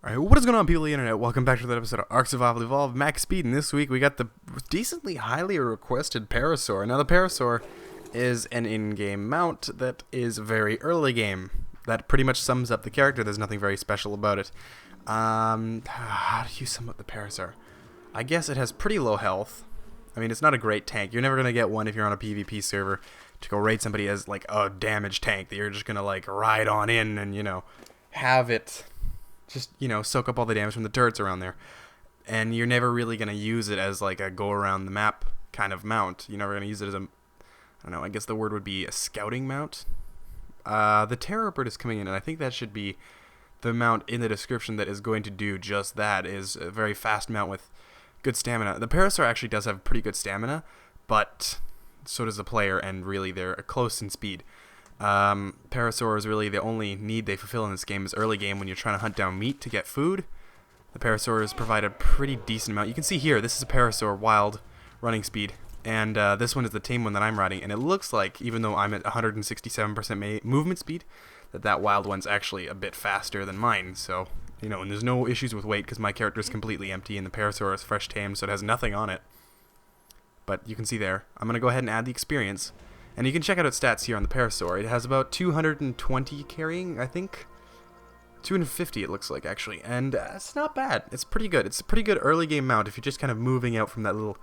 Alright, what is going on, people of the internet? Welcome back to that episode of Ark Survival Evolved Max Speed, and this week we got the decently highly requested Parasaur. Now, the Parasaur is an in-game mount that is very early game. That pretty much sums up the character. There's nothing very special about it. How do you sum up the Parasaur? I guess it has pretty low health. I mean, it's not a great tank. You're never going to get one if you're on a PvP server to go raid somebody as, like, a damaged tank that you're just going to, like, ride on in and, you know, have it just, you know, soak up all the damage from the turrets around there. And you're never really going to use it as, like, a go-around-the-map kind of mount. You're never going to use it as a, I don't know, I guess the word would be a scouting mount. The Terror Bird is coming in, and I think that should be the mount in the description that is going to do just that, is a very fast mount with good stamina. The Parasaur actually does have pretty good stamina, but so does the player, and really they're close in speed. Parasaur is really the only need they fulfill in this game is early game when you're trying to hunt down meat to get food. The Parasaurs provide a pretty decent amount. You can see here, this is a Parasaur wild running speed, and this one is the tame one that I'm riding, and it looks like, even though I'm at 167% movement speed, that wild one's actually a bit faster than mine, so, you know, and there's no issues with weight because my character is completely empty and the Parasaur is fresh tamed, so it has nothing on it. But you can see there, I'm going to go ahead and add the experience. And you can check out its stats here on the Parasaur. It has about 220 carrying, I think. 250 it looks like, actually. And it's not bad. It's pretty good. It's a pretty good early game mount if you're just kind of moving out from that little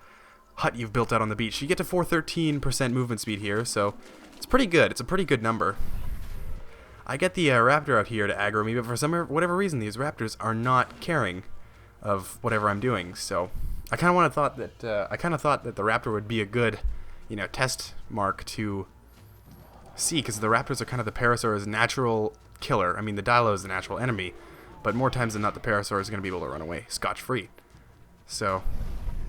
hut you've built out on the beach. You get to 413% movement speed here, so it's pretty good. It's a pretty good number. I get the raptor out here to aggro me, but for whatever reason, these raptors are not caring of whatever I'm doing. So I kind of thought that the raptor would be a good, you know, test mark to see, because the raptors are kind of the Parasaur's natural killer. I mean, the Dilo is the natural enemy, but more times than not, the Parasaur is going to be able to run away scotch-free. So,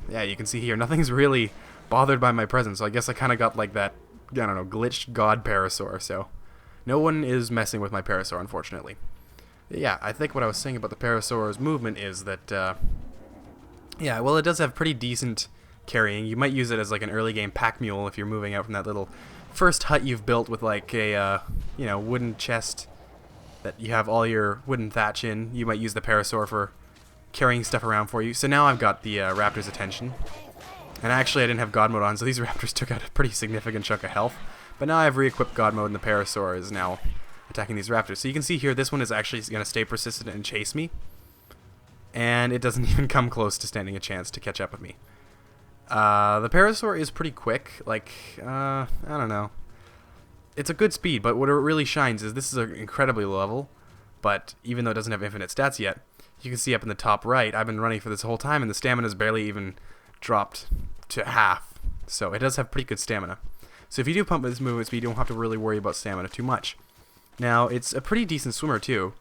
yeah, you can see here, nothing's really bothered by my presence, so I guess I kind of got like that, I don't know, glitched god Parasaur, so no one is messing with my Parasaur, unfortunately. Yeah, I think what I was saying about the Parasaur's movement is that, yeah, well, it does have pretty decent carrying. You might use it as like an early game pack mule if you're moving out from that little first hut you've built with like a you know, wooden chest that you have all your wooden thatch in. You might use the Parasaur for carrying stuff around for you. So now I've got the raptor's attention, and actually I didn't have god mode on, so these raptors took out a pretty significant chunk of health, but now I've re-equipped god mode and the Parasaur is now attacking these raptors. So you can see here, this one is actually going to stay persistent and chase me, and it doesn't even come close to standing a chance to catch up with me. The Parasaur is pretty quick, like, I don't know. It's a good speed, but what it really shines is this is an incredibly low level, but even though it doesn't have infinite stats yet, you can see up in the top right, I've been running for this whole time, and the stamina's barely even dropped to half, so it does have pretty good stamina. So if you do pump this movement speed, you don't have to really worry about stamina too much. Now, it's a pretty decent swimmer, too.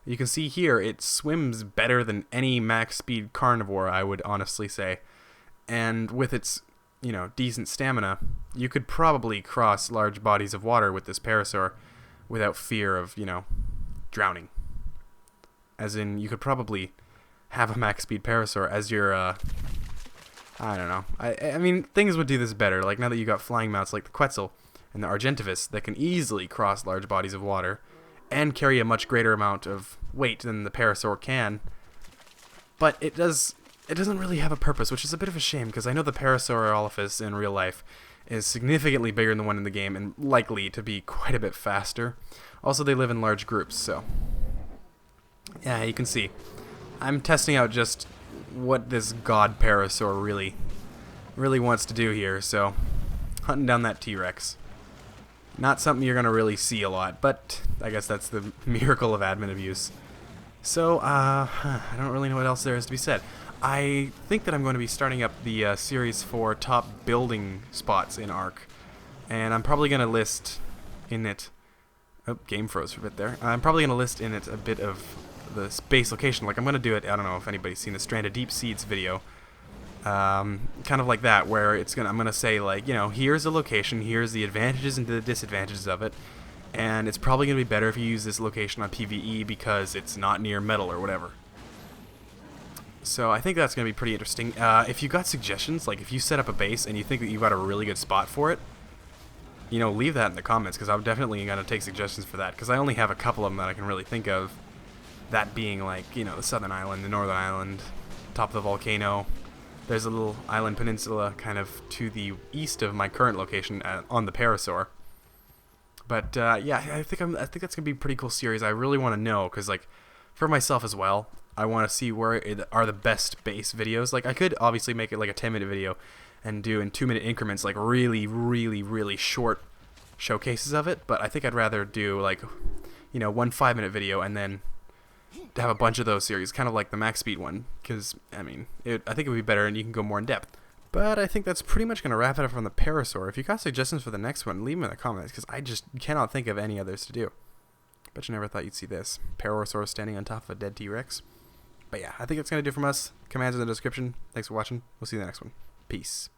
You can see here, it swims better than any max speed carnivore, I would honestly say. And with its, you know, decent stamina, you could probably cross large bodies of water with this Parasaur without fear of, you know, drowning. As in, you could probably have a max speed Parasaur as your, I don't know. I mean, things would do this better. Like, now that you got flying mounts like the Quetzal and the Argentavis that can easily cross large bodies of water and carry a much greater amount of weight than the Parasaur can. But it doesn't really have a purpose, which is a bit of a shame, because I know the Parasaurolophus in real life is significantly bigger than the one in the game and likely to be quite a bit faster. Also, they live in large groups, so yeah, you can see. I'm testing out just what this god Parasaur really wants to do here, so hunting down that T-Rex. Not something you're going to really see a lot, but I guess that's the miracle of admin abuse. So, I don't really know what else there is to be said. I think that I'm going to be starting up the series for top building spots in Ark, and I'm probably going to list in it... Oh, game froze for a bit there. I'm probably going to list in it a bit of the base location. Like, I'm going to do it, I don't know if anybody's seen the Stranded Deep Seeds video, kind of like that, where I'm going to say, like, you know, here's the location, here's the advantages and the disadvantages of it, and it's probably going to be better if you use this location on PvE because it's not near metal or whatever. So I think that's going to be pretty interesting. If you got suggestions, like if you set up a base and you think that you've got a really good spot for it, you know, leave that in the comments, because I'm definitely going to take suggestions for that, because I only have a couple of them that I can really think of that being like, you know, the southern island, the northern island, top of the volcano. There's a little island peninsula kind of to the east of my current location on the Parasaur. But yeah, I think that's gonna be a pretty cool series. I really want to know, because like for myself as well, I want to see where are the best base videos. Like I could obviously make it like a 10-minute video and do in 2-minute increments, like really, really, really short showcases of it. But I think I'd rather do like, you know, one 5-minute video and then have a bunch of those series, kind of like the Max Speed one, because I mean, I think it would be better and you can go more in depth. But I think that's pretty much going to wrap it up on the Parasaur. If you got suggestions for the next one, leave them in the comments, because I just cannot think of any others to do. Bet you never thought you'd see this. Parasaur standing on top of a dead T-Rex. But yeah, I think that's going to do it from us. Commands in the description. Thanks for watching. We'll see you in the next one. Peace.